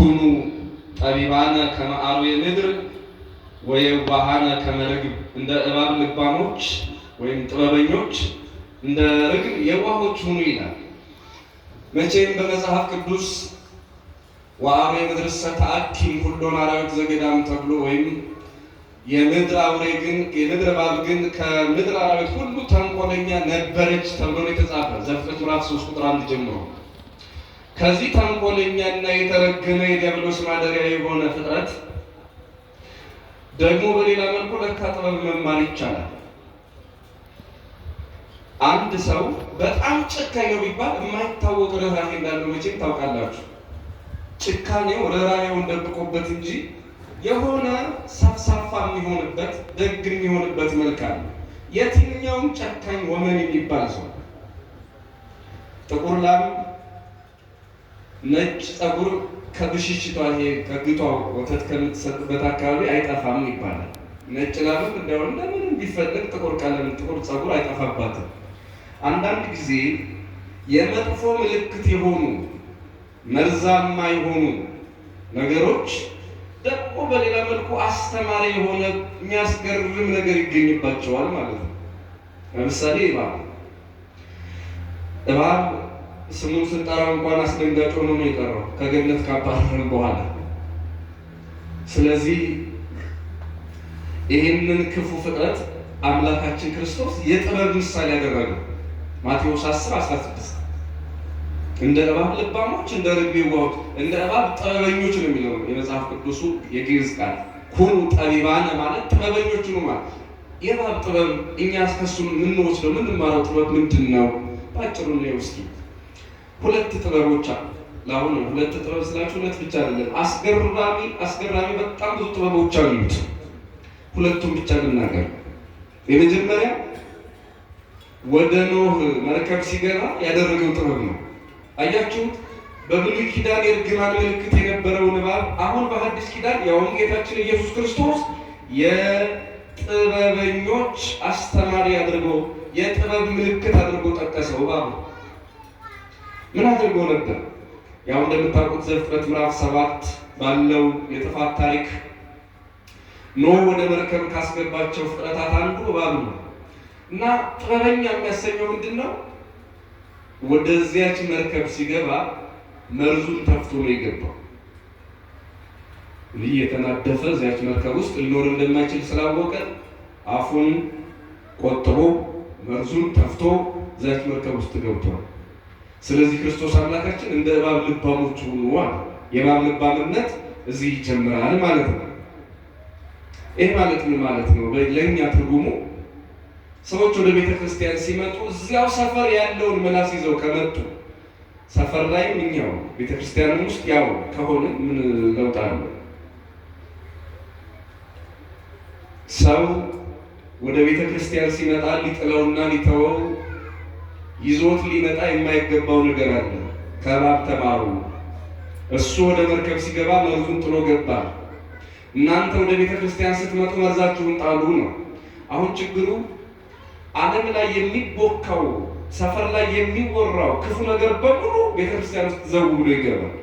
ኩኑ ጠቢባነ ከመ አርዌ ምድር ወየዋሃነ ከመ ርግብ፣ እንደ እባብ ልባሞች ወይም ጥበበኞች እንደ ርግብ የዋሆች ሁኑ ይላል። መቼም በመጽሐፍ ቅዱስ ወአርዌ ምድርሰ ተአኪም ኩሎን አራዊት ዘገዳም ተብሎ ወይም የምድር አውሬ ግን የምድር እባብ ግን ከምድር አራዊት ሁሉ ተንኮለኛ ነበረች ተብሎ ነው የተጻፈ ዘፍጥረት ምዕራፍ 3 ቁጥር 1 ጀምሮ። ከዚህ ተንኮለኛና የተረገመ የዲያብሎስ ማደሪያ የሆነ ፍጥረት ደግሞ በሌላ መልኩ ለካ ጥበብ መማር ይቻላል። አንድ ሰው በጣም ጨካኝ ነው ቢባል የማይታወቅ ርህራሄ እንዳለው መቼም ታውቃላችሁ። ጭካኔው ርህራሄውን ደብቆበት እንጂ የሆነ ሰፍሳፋ የሚሆንበት ደግ የሚሆንበት መልክ አለ። የትኛውም ጨካኝ ወመን የሚባል ሰው ጥቁር ላም ነጭ ፀጉር ከብሽሽቷ ይሄ ከግቷ ወተት ከምትሰጥበት አካባቢ አይጠፋም ይባላል። ነጭ ላምም እንደው እንደምንም ቢፈልግ ጥቁር ቀለም ጥቁር ፀጉር አይጠፋባትም። አንዳንድ ጊዜ የመጥፎ ምልክት የሆኑ መርዛማ የሆኑ ነገሮች ደግሞ በሌላ መልኩ አስተማሪ የሆነ የሚያስገርም ነገር ይገኝባቸዋል ማለት ነው። ለምሳሌ እባብ ስሙን ስንጠራው እንኳን አስደንጋጭ ሆኖ ነው የቀረው ከገነት ካባረረን በኋላ። ስለዚህ ይህንን ክፉ ፍጥረት አምላካችን ክርስቶስ የጥበብ ምሳሌ ያደረገው ማቴዎስ 10:16 እንደ እባብ ልባሞች እንደ ርግብ የዋሆች እንደ እባብ ጥበበኞች ነው የሚለው የመጽሐፍ ቅዱሱ የግዕዝ ቃል። ኩኑ ጠቢባነ ማለት ጥበበኞች ነው ማለት። የእባብ ጥበብ እኛ ከሱ የምንወስደው የምንማረው ጥበብ ምንድን ነው? ባጭሩ ነው እስኪ ሁለት ጥበቦች አሉ። ለአሁን ሁለት ጥበብ ስላችሁ ሁለት ብቻ አይደለም፣ አስገራሚ በጣም ብዙ ጥበቦች አሉት። ሁለቱም ብቻ ልናገር። የመጀመሪያ ወደ ኖህ መርከብ ሲገባ ያደረገው ጥበብ ነው። አያችሁት? በብሉይ ኪዳን የእርግማን ምልክት የነበረውን እባብ አሁን በሐዲስ ኪዳን ያውም ጌታችን ኢየሱስ ክርስቶስ የጥበበኞች አስተማሪ አድርጎ የጥበብ ምልክት አድርጎ ጠቀሰው። እባብ ምን አድርጎ ነበር? ያው እንደምታውቁት ዘፍጥረት ምዕራፍ 7 ባለው የጥፋት ታሪክ ኖህ ወደ መርከብ ካስገባቸው ፍጥረታት አንዱ እባብ ነው እና ጥበበኛ የሚያሰኘው ምንድን ነው? ወደዚያች መርከብ ሲገባ መርዙን ተፍቶ ነው የገባው። ይህ የተናደፈ እዚያች መርከብ ውስጥ ሊኖር እንደማይችል ስላወቀ አፉን ቆጥቦ መርዙን ተፍቶ እዚያች መርከብ ውስጥ ገብቷል። ስለዚህ ክርስቶስ አምላካችን እንደ እባብ ልባሞች ሁኑ አለ። የእባብ ልባምነት እዚህ ይጀምራል ማለት ነው። ይህ ማለት ምን ማለት ነው? ለእኛ ትርጉሙ ሰዎች ወደ ቤተ ክርስቲያን ሲመጡ እዚያው ሰፈር ያለውን ምላስ ይዘው ከመጡ ሰፈር ላይም እኛው ቤተ ክርስቲያንም ውስጥ ያው ከሆነ ምን ለውጥ አለው? ሰው ወደ ቤተ ክርስቲያን ሲመጣ ሊጥለውና ሊተወው ይዞት ሊመጣ የማይገባው ነገር አለ። ከእባብ ተማሩ። እሱ ወደ መርከብ ሲገባ መርዙን ጥሎ ገባ። እናንተ ወደ ቤተ ክርስቲያን ስትመጡ መርዛችሁን ጣሉ ነው። አሁን ችግሩ ዓለም ላይ የሚቦካው ሰፈር ላይ የሚወራው ክፉ ነገር በሙሉ ቤተክርስቲያን ውስጥ ዘው ብሎ ይገባል።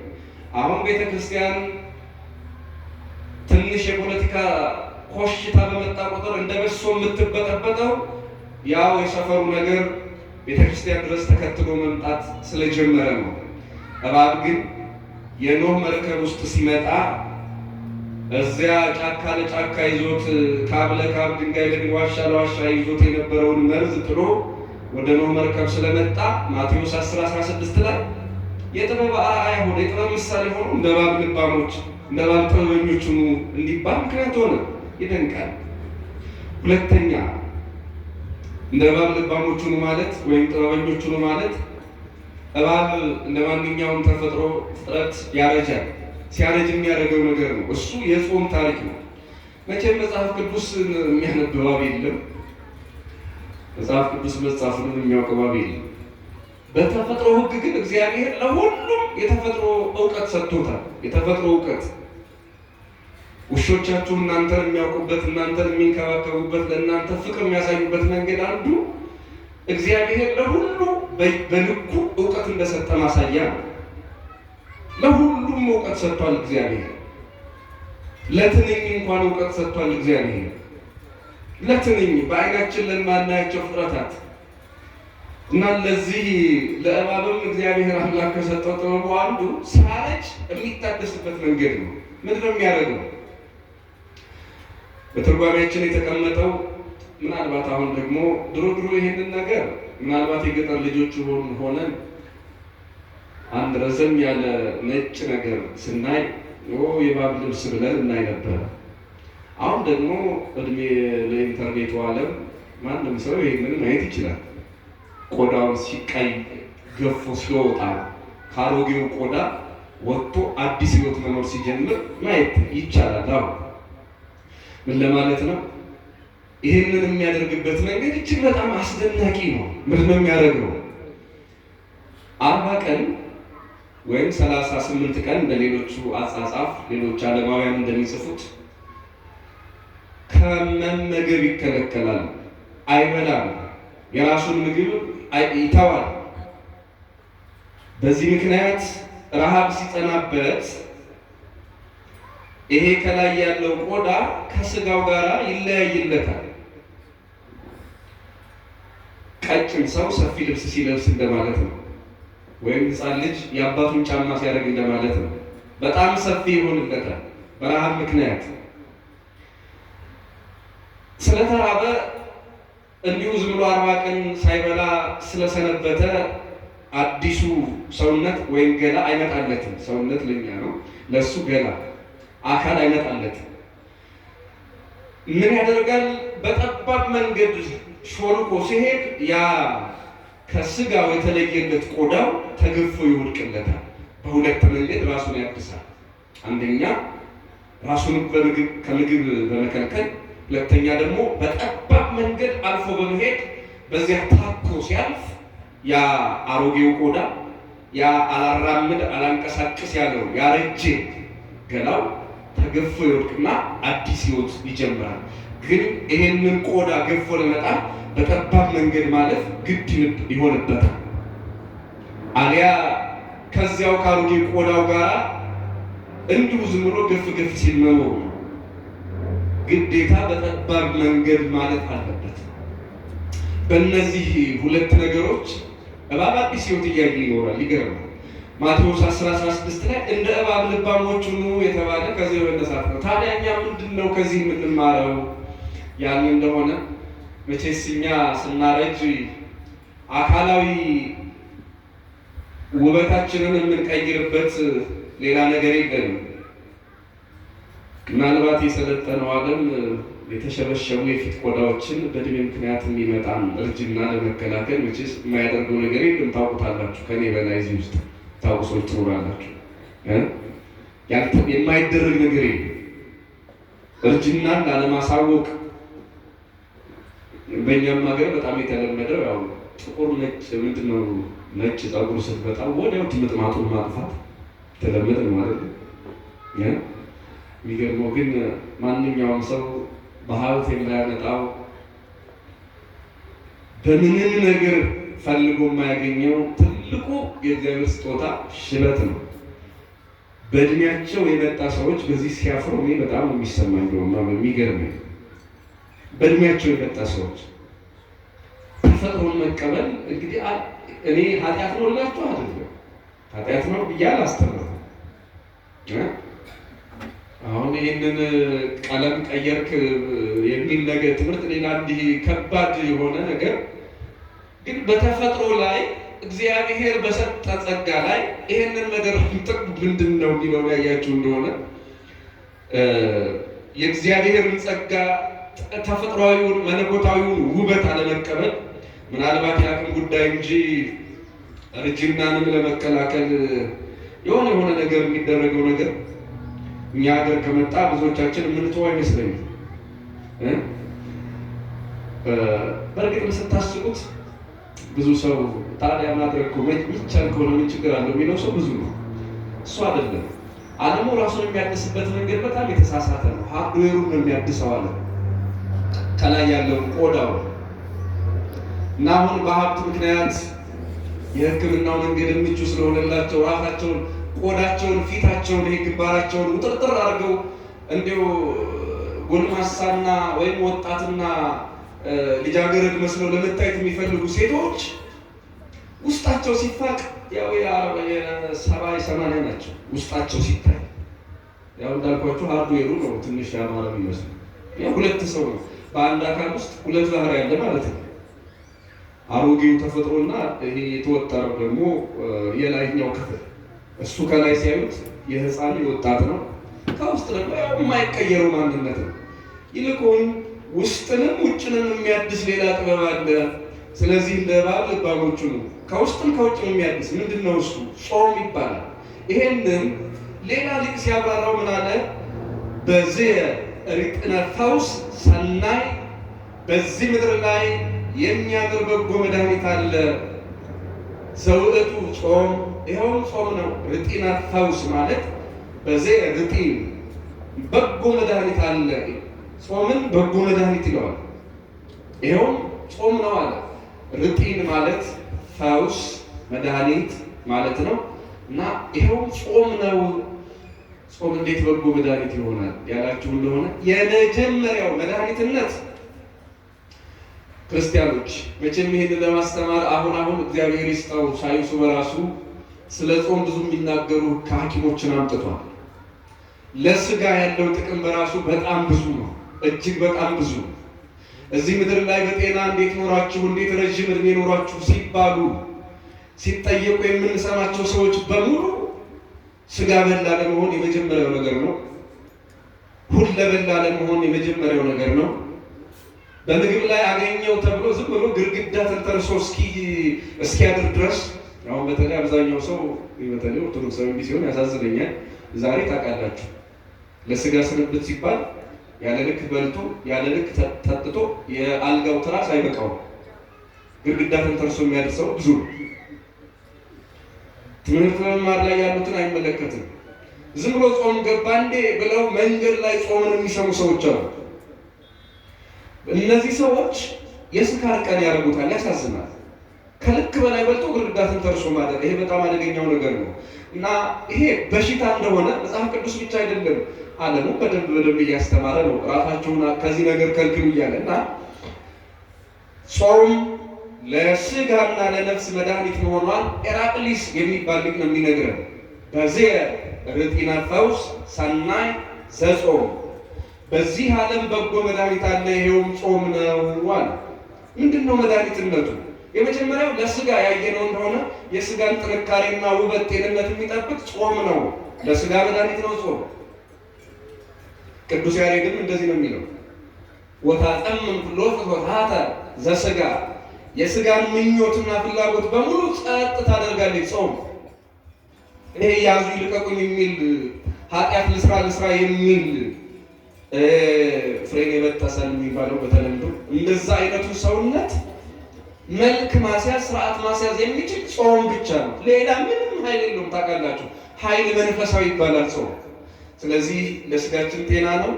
አሁን ቤተክርስቲያን ትንሽ የፖለቲካ ኮሽታ በመጣ ቁጥር እንደ በሶ የምትበጠበጠው ያው የሰፈሩ ነገር ቤተክርስቲያን ድረስ ተከትሎ መምጣት ስለጀመረ ነው። እባብ ግን የኖህ መርከብ ውስጥ ሲመጣ እዚያ ጫካ ለጫካ ይዞት ካብ ለካብ ድንጋይ ለዋሻ ለዋሻ ይዞት የነበረውን መርዝ ጥሎ ወደ ኖህ መርከብ ስለመጣ ማቴዎስ 10:16 ላይ የጥበብ አርአያ ሆነ፣ የጥበብ ምሳሌ ሆኖ እንደ እባብ ልባሞች እንደ እባብ ጥበበኞች ሁኑ እንዲባል ምክንያት ሆነ። ይደንቃል። ሁለተኛ እንደ እባብ ልባሞች ሁኑ ማለት ወይም ጥበበኞች ሁኑ ማለት እባብ እንደ ማንኛውም ተፈጥሮ ፍጥረት ያረጃል። ሲያረጅ የሚያደርገው ነገር ነው። እሱ የጾም ታሪክ ነው። መቼም መጽሐፍ ቅዱስ የሚያነብ እባብ የለም። መጽሐፍ ቅዱስ መጽሐፉን የሚያውቅ እባብ የለም። በተፈጥሮ ሕግ ግን እግዚአብሔር ለሁሉም የተፈጥሮ እውቀት ሰጥቶታል። የተፈጥሮ እውቀት ውሾቻችሁ እናንተን የሚያውቁበት፣ እናንተን የሚንከባከቡበት፣ ለእናንተ ፍቅር የሚያሳዩበት መንገድ አንዱ እግዚአብሔር ለሁሉ በልኩ እውቀት እንደሰጠ ማሳያ ነው። ለሁሉም እውቀት ሰጥቷል እግዚአብሔር። ለትንኝ እንኳን እውቀት ሰጥቷል እግዚአብሔር። ለትንኝ በዓይናችን ለማናያቸው ፍጥረታት እና ለዚህ ለእባብም እግዚአብሔር አምላክ ከሰጠው ጥበቡ አንዱ ሳረጅ የሚታደስበት መንገድ ነው። ምንድን ነው የሚያደርገው? በትርጓሜያችን የተቀመጠው ምናልባት አሁን ደግሞ ድሮ ይሄንን ነገር ምናልባት የገጠር ልጆች ሆነን አንድ ረዘም ያለ ነጭ ነገር ስናይ የእባብ ልብስ ብለን እናይ ነበር። አሁን ደግሞ እድሜ ለኢንተርኔቱ ዓለም ማንም ሰው ይሄንን ማየት ይችላል። ቆዳውን ሲቀይ ገፎ ሲወጣ ከአሮጌው ቆዳ ወጥቶ አዲስ ሕይወት መኖር ሲጀምር ማየት ይቻላል። አሁን ምን ለማለት ነው? ይህንን የሚያደርግበት መንገድ እጅግ በጣም አስደናቂ ነው። ምንድን ነው የሚያደርገው? 40 ቀን ወይም 38 ቀን እንደሌሎቹ አጻጻፍ ሌሎች ዓለማውያን እንደሚጽፉት ከመመገብ ይከለከላል። አይበላም። የራሱን ምግብ ይተዋል። በዚህ ምክንያት ረሃብ ሲጸናበት ይሄ ከላይ ያለው ቆዳ ከስጋው ጋር ይለያይለታል። ቀጭን ሰው ሰፊ ልብስ ሲለብስ እንደማለት ነው። ወይም ሕፃን ልጅ የአባቱን ጫማ ሲያደርግ እንደማለት ነው። በጣም ሰፊ ይሆንለታል በረሃብ ምክንያት። ስለተራበ እንዲሁ ዝም ብሎ 40 ቀን ሳይበላ ስለሰነበተ አዲሱ ሰውነት ወይም ገላ አይመጣለትም። ሰውነት ለኛ ነው፣ ለሱ ገላ አካል አይመጣለትም። ምን ያደርጋል? በጠባብ መንገድ ሾልኮ ሲሄድ ያ ከስጋው የተለየለት ቆዳው ተገፎ ይወድቅለታል። በሁለት መንገድ ራሱን ያድሳል። አንደኛ ራሱን ከምግብ በመከልከል፣ ሁለተኛ ደግሞ በጠባብ መንገድ አልፎ በመሄድ በዚያ ታኮ ሲያልፍ ያ አሮጌው ቆዳ ያ አላራምድ አላንቀሳቅስ ያለው ያረጀ ገላው ተገፎ ይወድቅና አዲስ ሕይወት ይጀምራል። ግን ይሄንን ቆዳ ገፎ ለመጣል በጠባብ መንገድ ማለፍ ግድ ይሆንበታል። አሊያ ከዚያው ካሮጌ ቆዳው ጋር እንዲሁ ዝም ብሎ ገፍ ሲል መኖር ነው። ግዴታ በጠባብ መንገድ ማለት አለበት። በእነዚህ ሁለት ነገሮች እባብ አዲስ ሕይወት እያየ ይኖራል። ይገርማል። ማቴዎስ 10:16 ላይ እንደ እባብ ልባሞች ሁኑ የተባለ ከዚህ በመነሳት ነው። ታዲያ እኛ ምንድን ነው ከዚህ የምንማረው? ያን እንደሆነ መቼስ እኛ ስናረጅ አካላዊ ውበታችንን የምንቀይርበት ሌላ ነገር የለንም። ምናልባት የሰለጠነው ዓለም የተሸበሸቡ የፊት ቆዳዎችን በእድሜ ምክንያት የሚመጣን እርጅና ለመከላከል መቼስ የማያደርገው ነገር የለም። ታውቁታላችሁ። ከኔ በላይ እዚህ ውስጥ ታውቁ ሰዎች ትኖራላችሁ። የማይደረግ ነገር የለም። እርጅናን ላለማሳወቅ በእኛም ሀገር በጣም የተለመደው ያው ጥቁር ነጭ ምንድነው ነጭ ፀጉር ስትመጣ ወዲያው ትምጥማጡን ማጥፋት ተለመደ ማለት ነው። የሚገርመው ግን ማንኛውም ሰው በሀብት የማያመጣው በምንም ነገር ፈልጎ የማያገኘው ትልቁ የእግዚአብሔር ስጦታ ሽበት ነው። በእድሜያቸው የመጣ ሰዎች በዚህ ሲያፍሩ እኔ በጣም የሚሰማኝ ነው። የሚገርመኝ በእድሜያቸው የመጣ ሰዎች ተፈጥሮን መቀበል እንግዲህ እኔ ኃጢአት ነው ላችሁ አይደለም፣ ኃጢአት ነው ብዬ አላስተምርም። አሁን ይህንን ቀለም ቀየርክ የሚል ነገር ትምህርት ሌላ እንዲህ ከባድ የሆነ ነገር ግን በተፈጥሮ ላይ እግዚአብሔር በሰጠ ጸጋ ላይ ይህንን ነገር ጥቅም ምንድን ነው የሚለው ያያችሁ እንደሆነ የእግዚአብሔርን ጸጋ ተፈጥሯዊውን መለኮታዊውን ውበት አለመቀበል ምናልባት የአቅም ጉዳይ እንጂ እርጅናንም ለመከላከል የሆነ ነገር የሚደረገው ነገር እኛ ሀገር ከመጣ ብዙዎቻችን የምንተው አይመስለኝም። በእርግጥ ስታስቡት ብዙ ሰው ታዲያ ማድረግ እኮ ይቻል ከሆነ ምን ችግር አለው የሚለው ሰው ብዙ ነው። እሱ አይደለም። ዓለሙ ራሱን የሚያድስበት መንገድ በጣም የተሳሳተ ነው። ሃርድዌሩን ነው የሚያድሰው አለ ከላይ ያለው ቆዳው እና አሁን በሀብት ምክንያት የሕክምናው መንገድ ምቹ ስለሆነላቸው ራሳቸውን ቆዳቸውን፣ ፊታቸውን፣ ይሄ ግንባራቸውን ውጥርጥር አድርገው እንዲሁ ጎልማሳና ወይም ወጣትና ልጃገረድ መስለው ለመታየት የሚፈልጉ ሴቶች ውስጣቸው ሲፋቅ ያው የ70-80 ናቸው። ውስጣቸው ሲታይ ያው እንዳልኳችሁ ሃርድዌሩ ነው ትንሽ ያማረ የሚመስለው። ያው ሁለት ሰው ነው በአንድ አካል ውስጥ ሁለት ባህሪ ያለ ማለት ነው። አሮጌው ተፈጥሮና ይሄ የተወጠረው ደግሞ የላይኛው ክፍል። እሱ ከላይ ሲያዩት የህፃን ወጣት ነው፣ ከውስጥ ደግሞ የማይቀየረው ማንነት ነው። ይልቁን ውስጥንም ውጭንም የሚያድስ ሌላ ጥበብ አለ። ስለዚህ እንደ እባብ ልባሞቹ ነው፣ ከውስጥም ከውጭም የሚያድስ ምንድን ነው? እሱ ጾም ይባላል። ይሄንን ሌላ ሊቅ ሲያብራራው ምን አለ? በዚህ ርቅነ ፈውስ ሰናይ፣ በዚህ ምድር ላይ የሚያምር በጎ መድኃኒት አለ። ዘውእቱ ጾም፣ ይኸውም ጾም ነው። ርጢነ ፈውስ ማለት በዚህ ርጢን በጎ መድኃኒት አለ። ጾምን በጎ መድኃኒት ይለዋል። ይኸውም ጾም ነው አለ። ርጢን ማለት ፈውስ መድኃኒት ማለት ነው እና ይኸውም ጾም ነው። ጾም እንዴት በጎ መድኃኒት ይሆናል ያላችሁ እንደሆነ የመጀመሪያው መድኃኒትነት ክርስቲያኖች መቼም ይሄንን ለማስተማር አሁን እግዚአብሔር ይስጠው ሳይንሱ በራሱ ስለ ጾም ብዙ የሚናገሩ ከሐኪሞችን አምጥቷል። ለስጋ ያለው ጥቅም በራሱ በጣም ብዙ ነው፣ እጅግ በጣም ብዙ። እዚህ ምድር ላይ በጤና እንዴት ኖራችሁ፣ እንዴት ረዥም እድሜ ኖራችሁ ሲባሉ ሲጠየቁ የምንሰማቸው ሰዎች በሙሉ ስጋ በላ ለመሆን የመጀመሪያው ነገር ነው። ሁለበላ ለመሆን የመጀመሪያው ነገር ነው። በምግብ ላይ አገኘው ተብሎ ዝም ብሎ ግድግዳ ተንተርሶ እስኪያድር ድረስ አሁን በተለይ አብዛኛው ሰው በተለይ ኦርቶዶክሳዊ ሲሆን ያሳዝነኛል። ዛሬ ታውቃላችሁ ለስጋ ስንብት ሲባል ያለ ልክ በልቶ ያለ ልክ ጠጥቶ የአልጋው ትራስ አይበቃውም። ግድግዳ ተንተርሶ የሚያድርሰው ብዙ ነው። ትምህርት በመማር ላይ ያሉትን አይመለከትም። ዝም ብሎ ጾም ገባ እንዴ ብለው መንገድ ላይ ጾምን የሚሰሙ ሰዎች አሉ። እነዚህ ሰዎች የስካር ቀን ያደርጉታል። ያሳዝናል። ከልክ በላይ በልቶ ግድግዳ ተንተርሶ ማደር፣ ይሄ በጣም አደገኛው ነገር ነው እና ይሄ በሽታ እንደሆነ መጽሐፍ ቅዱስ ብቻ አይደለም ዓለሙ በደንብ እያስተማረ ነው። ራሳቸውን ከዚህ ነገር ከልክሉ እያለ እና ጾም ለስጋና ለነፍስ መድኃኒት መሆኗን ኤራቅሊስ የሚባል ሊቅ ነው የሚነግረን። በዚህ ርጢነ ፈውስ ሰናይ ዘጾም፣ በዚህ ዓለም በጎ መድኃኒት አለ፣ ይሄውም ጾም ነው አለ። ምንድን ነው መድኃኒትነቱ? የመጀመሪያው ለስጋ ያየነው እንደሆነ የስጋን ጥንካሬና ውበት ጤንነት የሚጠብቅ ጾም ነው። ለስጋ መድኃኒት ነው ጾም። ቅዱስ ያሬድም እንደዚህ ነው የሚለው ወታጠምም ኩሎ ፍትወታተ ዘስጋ፣ የስጋን ምኞትና ፍላጎት በሙሉ ጸጥ ታደርጋለች ጾም። ይሄ ያዙ ይልቀቁኝ የሚል ኃጢአት ልስራ የሚል ፍሬን የበጠሰን የሚባለው በተለምዶ እንደዛ አይነቱ ሰውነት መልክ ማስያዝ ስርዓት ማስያዝ የሚችል ጾም ብቻ ነው። ሌላ ምንም ኃይል የለውም። ታውቃላችሁ ኃይል መንፈሳዊ ይባላል ጾም። ስለዚህ ለስጋችን ጤና ነው።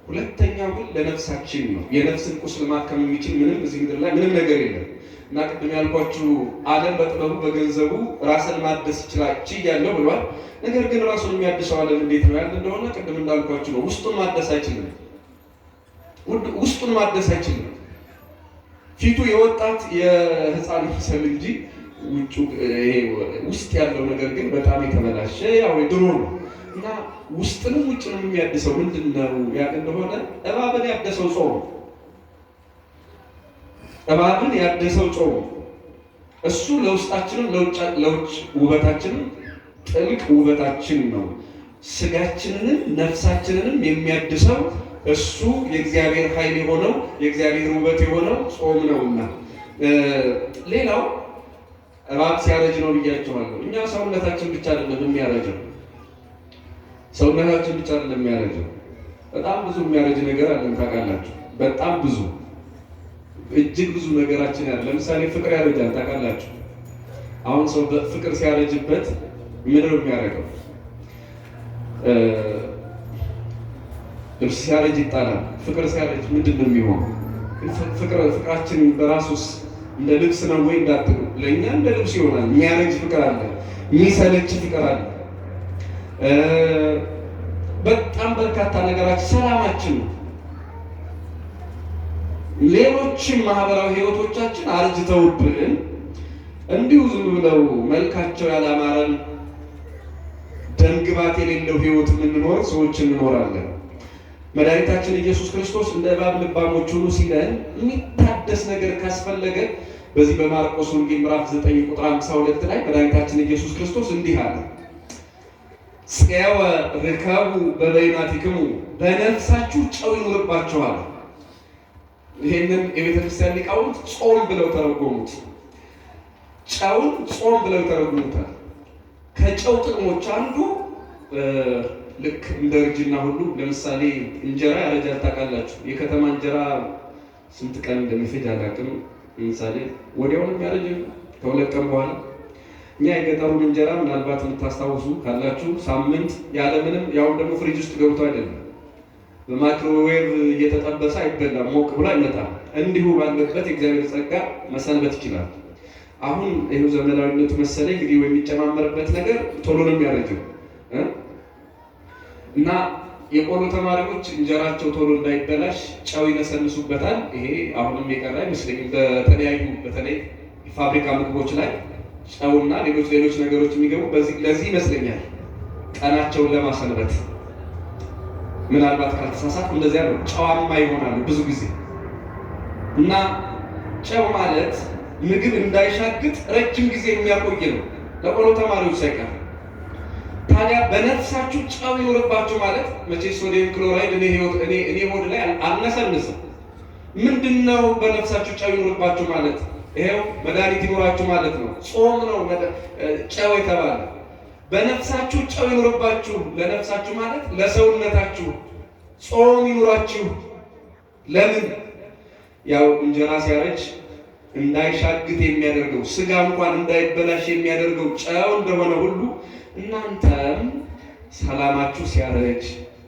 ሁለተኛው ግን ለነፍሳችን ነው። የነፍስን ቁስል ማከም የሚችል ምንም እዚህ ምድር ላይ ምንም ነገር የለም እና ቅድም ያልኳችሁ ዓለም በጥበቡ በገንዘቡ ራስን ማደስ ችያለሁ ብሏል። ነገር ግን ራሱን የሚያድሰው ዓለም እንዴት ነው ያለ እንደሆነ ቅድም እንዳልኳችሁ ነው። ውስጡን ማደስ አይችልም። ውስጡን ማደስ አይችልም። ፊቱ የወጣት የህፃን ይመስል እንጂ ውስጥ ያለው ነገር ግን በጣም የተበላሸ ያው ድሮ ነው እና ውስጥንም ውጭንም የሚያድሰው ምንድን ነው ያለ እንደሆነ እባብን ያደሰው ጾም፣ እባብን ያደሰው ጾም እሱ ለውስጣችንም ለውጭ ውበታችንም ጥልቅ ውበታችን ነው። ስጋችንንም ነፍሳችንንም የሚያድሰው እሱ የእግዚአብሔር ኃይል የሆነው የእግዚአብሔር ውበት የሆነው ጾም ነውና። ሌላው እባብ ሲያረጅ ነው ብያቸዋለሁ። እኛ ሰውነታችን ብቻ አይደለም የሚያረጀው፣ ሰውነታችን ብቻ አይደለም የሚያረጀው። በጣም ብዙ የሚያረጅ ነገር አለን ታውቃላችሁ። በጣም ብዙ እጅግ ብዙ ነገራችን ያለ። ለምሳሌ ፍቅር ያረጃል ታውቃላችሁ። አሁን ሰው ፍቅር ሲያረጅበት ምንድን ነው የሚያደርገው? ልብስ ሲያረጅ ይጣላል። ፍቅር ሲያረጅ ምንድን ነው የሚሆነው? ፍቅራችን በራሱስ እንደ ልብስ ነው ወይ እንዳትሉ፣ ለእኛ እንደ ልብስ ይሆናል። የሚያረጅ ፍቅር አለ፣ የሚሰለች ፍቅር አለ። በጣም በርካታ ነገራችን ሰላማችን ነው። ሌሎችም ማህበራዊ ህይወቶቻችን አርጅተውብን እንዲሁ ዝም ብለው መልካቸው ያላማረን ደምግባት የሌለው ህይወት የምንኖር ሰዎች እንኖራለን። መድኃኒታችን ኢየሱስ ክርስቶስ እንደ እባብ ልባሞች ሁኑ ሲለን የሚታደስ ነገር ካስፈለገ በዚህ በማርቆስ ወንጌል ምዕራፍ 9 ቁጥር 52 ላይ መድኃኒታችን ኢየሱስ ክርስቶስ እንዲህ አለ፣ ፄወ ርከቡ በበይናቲክሙ፣ በነፍሳችሁ ጨው ይኑርባችኋል። ይህንን የቤተ ክርስቲያን ሊቃውንት ጾም ብለው ተረጎሙት። ጨውን ጾም ብለው ተረጎሙታል። ከጨው ጥቅሞች አንዱ ልክ እንደ እርጅና ሁሉ፣ ለምሳሌ እንጀራ ያረጃል ታውቃላችሁ። የከተማ እንጀራ ስንት ቀን እንደሚፈጅ አላውቅም። ለምሳሌ ወዲያውንም ያረጀ ከሁለት ቀን በኋላ። እኛ የገጠሩን እንጀራ ምናልባት የምታስታውሱ ካላችሁ ሳምንት ያለምንም፣ ያውን ደግሞ ፍሪጅ ውስጥ ገብቶ አይደለም በማይክሮዌቭ እየተጠበሰ አይበላም፣ ሞቅ ብሎ አይመጣም። እንዲሁ ባለበት የእግዚአብሔር ጸጋ መሰንበት ይችላል። አሁን ይሄው ዘመናዊነቱ መሰለኝ እንግዲህ የሚጨማመርበት ነገር ቶሎ ነው የሚያረጀው እና የቆሎ ተማሪዎች እንጀራቸው ቶሎ እንዳይበላሽ ጨው ይነሰንሱበታል። ይሄ አሁንም የቀረ አይመስለኝም። በተለያዩ በተለይ ፋብሪካ ምግቦች ላይ ጨውና ሌሎች ነገሮች የሚገቡ ለዚህ ይመስለኛል ቀናቸውን ለማሰንበት። ምናልባት ካልተሳሳትኩ እንደዚያ ነው። ጨዋማ ይሆናሉ ብዙ ጊዜ እና ጨው ማለት ምግብ እንዳይሻግጥ ረጅም ጊዜ የሚያቆይ ነው ለቆሎ ተማሪዎች ሳይቀር። ታዲያ በነፍሳችሁ ጨው ይኖርባችሁ ማለት መቼስ ሶዲየም ክሎራይድ እኔ ሆድ ላይ አልነሰንስም። ምንድነው በነፍሳችሁ ጨው ይኖርባችሁ ማለት? ይሄው መድኃኒት ይኖራችሁ ማለት ነው። ጾም ነው ጨው የተባለ። በነፍሳችሁ ጨው ይኖርባችሁ ለነፍሳችሁ ማለት ለሰውነታችሁ ጾም ይኖራችሁ። ለምን? ያው እንጀራ ሲያረጅ እንዳይሻግት የሚያደርገው ስጋ እንኳን እንዳይበላሽ የሚያደርገው ጨው እንደሆነ ሁሉ እናንተም ሰላማችሁ ሲያረጅ፣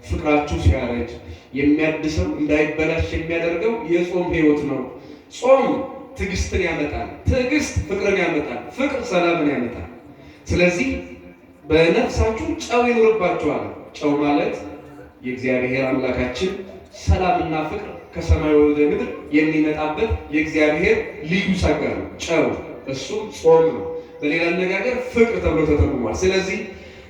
ፍቅራችሁ ሲያረጅ የሚያድሰው እንዳይበላሽ የሚያደርገው የጾም ህይወት ነው። ጾም ትዕግስትን ያመጣል፣ ትዕግስት ፍቅርን ያመጣል፣ ፍቅር ሰላምን ያመጣል። ስለዚህ በነፍሳችሁ ጨው ይኖርባችኋል። ጨው ማለት የእግዚአብሔር አምላካችን ሰላምና ፍቅር ከሰማይ ወደ ምድር የሚመጣበት የእግዚአብሔር ልዩ ጸጋ ነው ጨው። እሱም ጾም ነው። በሌላ አነጋገር ፍቅር ተብሎ ተተርጉሟል። ስለዚህ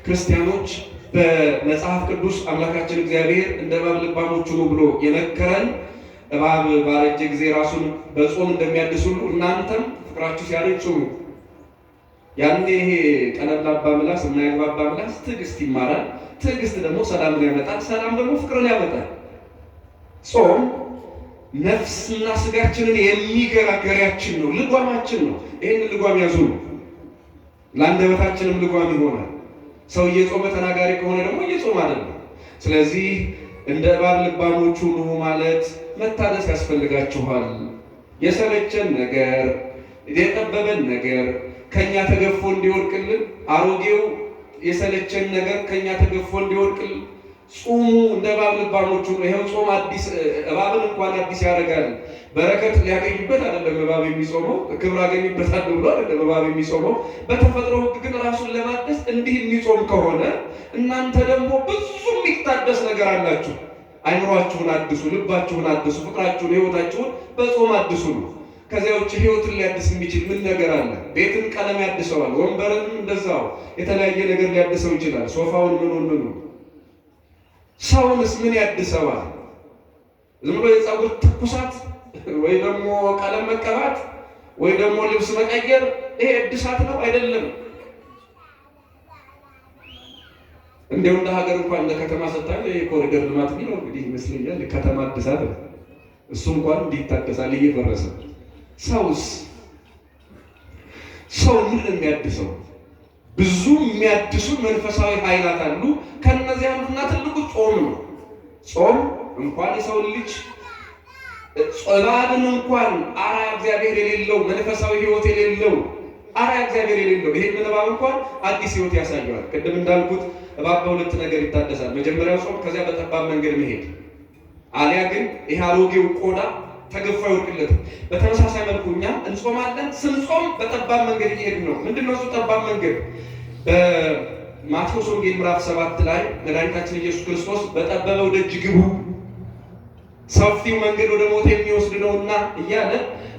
ክርስቲያኖች በመጽሐፍ ቅዱስ አምላካችን እግዚአብሔር እንደ እባብ ልባሞች ሁኑ ብሎ የመከረን እባብ ባረጀ ጊዜ ራሱን በጾም እንደሚያድስ ሁሉ እናንተም ፍቅራችሁ ሲያረጅ ጾሙ። ያኔ ይሄ ቀለብላባ ምላስ እና ያግባባ ምላስ ትዕግስት ይማራል። ትዕግስት ደግሞ ሰላምን ያመጣል። ሰላም ደግሞ ፍቅርን ያመጣል። ጾም ነፍስና ስጋችንን የሚገራገሪያችን ነው፣ ልጓማችን ነው። ይህን ልጓም ያዙ ነው። ለአንደበታችንም ልጓም ይሆናል። ሰው እየጾመ ተናጋሪ ከሆነ ደግሞ እየጾመ አይደለም። ስለዚህ እንደ እባብ ልባሞች ሁኑ ማለት መታደስ ያስፈልጋችኋል። የሰለቸን ነገር የጠበበን ነገር ከኛ ተገፎ እንዲወድቅልን፣ አሮጌው የሰለቸን ነገር ከኛ ተገፎ እንዲወድቅልን ጾሙ። እንደ እባብ ልባሞች ሁኑ። ይሄው ጾም አዲስ እባብን እንኳን አዲስ ያደርጋል። በረከት ሊያገኝበት አይደለም እባብ የሚጾመው፣ ክብር አገኝበታል ብሎ አይደለም እባብ የሚጾመው። በተፈጥሮ ሕግ ግን ራሱን ለማደስ እንዲህ የሚጾም ከሆነ እናንተ ደግሞ ብዙ የሚታደስ ነገር አላችሁ። አይምሯችሁን አድሱ፣ ልባችሁን አድሱ፣ ፍቅራችሁን፣ ሕይወታችሁን በጾም አድሱ ነው። ከዚያ ውጭ ሕይወትን ሊያድስ የሚችል ምን ነገር አለ? ቤትን ቀለም ያድሰዋል፣ ወንበርን እንደዛው የተለያየ ነገር ሊያድሰው ይችላል። ሶፋውን ምኑ ሰውንስ ምን ያድሰዋል? ዝም ብሎ የፀጉር ትኩሳት ወይ ደግሞ ቀለም መቀባት ወይ ደግሞ ልብስ መቀየር ይሄ እድሳት ነው? አይደለም። እንደው እንደ ሀገር እንኳን እንደ ከተማ ሰጣን የኮሪደር ልማት ቢኖር እንግዲህ ይመስለኛል ከተማ እድሳት ነው። እሱ እንኳን እንዲታደሳል እየፈረሰ። ሰው ምን የሚያድሰው? ብዙ የሚያድሱ መንፈሳዊ ኃይላት አሉ። ከነዚህ አንዱና ትልቁ ጾም ነው። ጾም እንኳን የሰው ልጅ እባብን እንኳን አርአያ እግዚአብሔር የሌለው መንፈሳዊ ሕይወት የሌለው አርአያ እግዚአብሔር የሌለው ይሄንን እባብ እንኳን አዲስ ሕይወት ያሳየዋል። ቅድም እንዳልኩት እባብ በሁለት ነገር ይታደሳል። መጀመሪያው ጾም፣ ከዚያ በጠባብ መንገድ መሄድ። አሊያ ግን ይሄ አሮጌው ቆዳ ተገፋ ይወድቅለታል። በተመሳሳይ መልኩ እኛ እንጾማለን። ስንጾም በጠባብ መንገድ እየሄድን ነው። ምንድነው እሱ ጠባብ መንገድ? በማቴዎስ ወንጌል ምዕራፍ 7 ላይ መድኃኒታችን ኢየሱስ ክርስቶስ በጠበበው ደጅ ግቡ፣ ሰፊው መንገድ ወደ ሞት የሚወስድ ነውና እያለ